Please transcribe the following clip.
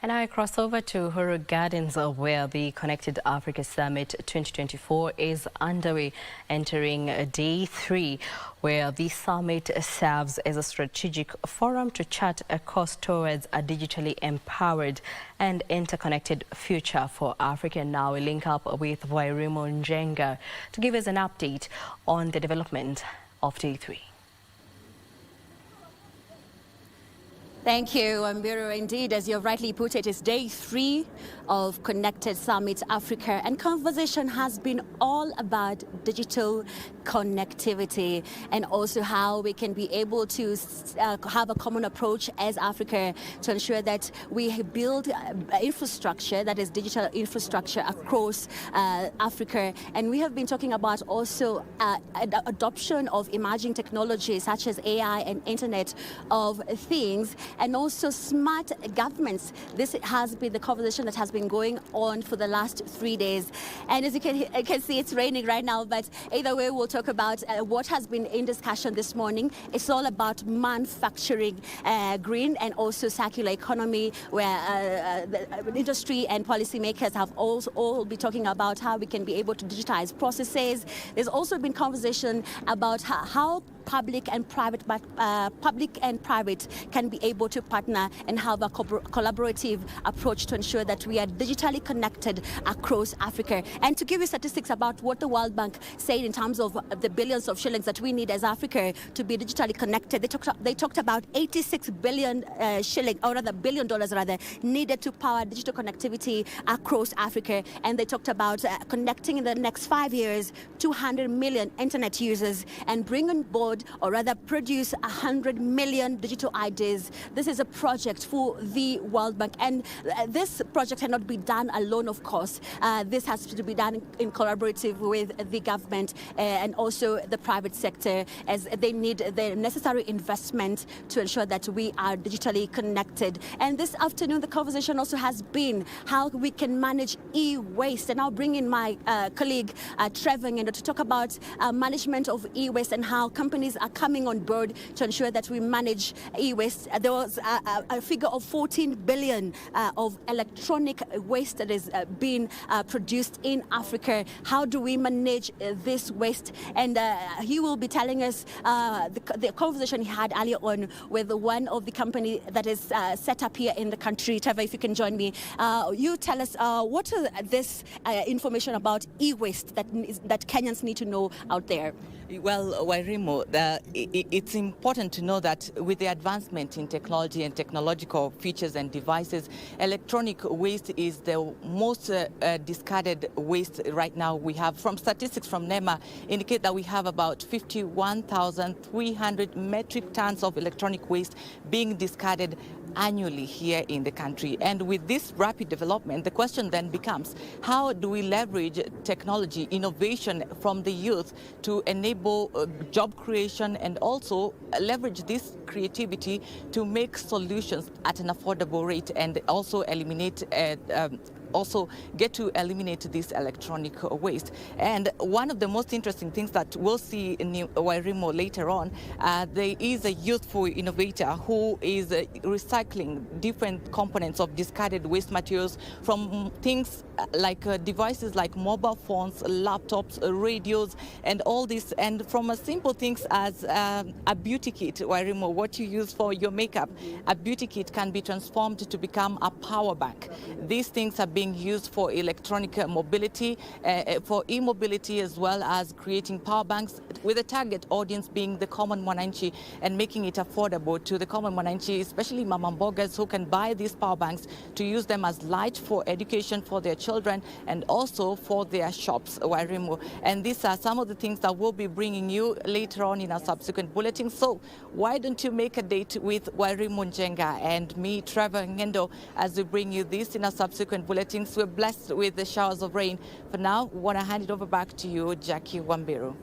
And I cross over to Huru Gardens where the Connected Africa Summit 2024 is underway, entering day 3, where the summit serves as a strategic forum to chart a course towards a digitally empowered and interconnected future for Africa. Now we link up with Wairimu Njenga to give us an update on the development of day 3. Thank you, Ambiru. Indeed, as you've rightly put it, it's day 3 of Connected Summit Africa, and conversation has been all about digital connectivity and also how we can be able to have a common approach as Africa to ensure that we build infrastructure, that is digital infrastructure across Africa. And we have been talking about also adoption of emerging technologies such as AI and Internet of Things, and also smart governments. This has been the conversation that has been going on for the last 3 days. And as you can see, it's raining right now, but either way, we'll talk about what has been in discussion this morning. It's all about manufacturing, green and also circular economy, where the industry and policymakers have also all be talking about how we can be able to digitize processes. There's also been conversation about how public and private can be able to partner and have a collaborative approach to ensure that we are digitally connected across Africa. And to give you statistics about what the World Bank said in terms of the billions of shillings that we need as Africa to be digitally connected, they talked about 86 billion shilling, or rather $1 billion rather, needed to power digital connectivity across Africa. And they talked about connecting in the next 5 years 200 million internet users and bring on board, or rather produce 100 million digital IDs. This is a project for the World Bank, and this project cannot be done alone, of course. This has to be done in collaborative with the government and also the private sector, as they need the necessary investment to ensure that we are digitally connected. And this afternoon, the conversation also has been how we can manage e-waste. And I'll bring in my colleague, Trevor, to talk about management of e-waste and how companies are coming on board to ensure that we manage e-waste. There was a figure of 14 billion of electronic waste that is being produced in Africa. How do we manage this waste? And he will be telling us the conversation he had earlier on with one of the company that is set up here in the country. Trevor, if you can join me. You tell us what is this information about e-waste that Kenyans need to know out there? Well, Wairimu, it's important to know that with the advancement in technology and technological features and devices, electronic waste is the most discarded waste right now. We have, from statistics from NEMA, indicate that we have about 51,300 metric tons of electronic waste being discarded annually here in the country. And with this rapid development, the question then becomes, how do we leverage technology, innovation from the youth to enable job creation and also leverage this creativity to make solutions at an affordable rate and also eliminate get to eliminate this electronic waste. And one of the most interesting things that we'll see in Wairimu later on, there is a youthful innovator who is recycling different components of discarded waste materials from things like devices like mobile phones, laptops, radios, and all this, and from simple things as a beauty kit, Wairimu, what you use for your makeup. A beauty kit can be transformed to become a power bank. These things are being used for electronic mobility, for e-mobility, as well as creating power banks, with the target audience being the common mwananchi, and making it affordable to the common mwananchi, especially mama mbogas, who can buy these power banks to use them as light for education for their children and also for their shops, Wairimu. And these are some of the things that we'll be bringing you later on in our subsequent bulletin. So why don't you make a date with Wairimu Njenga and me, Trevor Ngendo, as we bring you this in our subsequent bulletins. We're blessed with the showers of rain. For now, we want to hand it over back to you, Jackie Wambiru.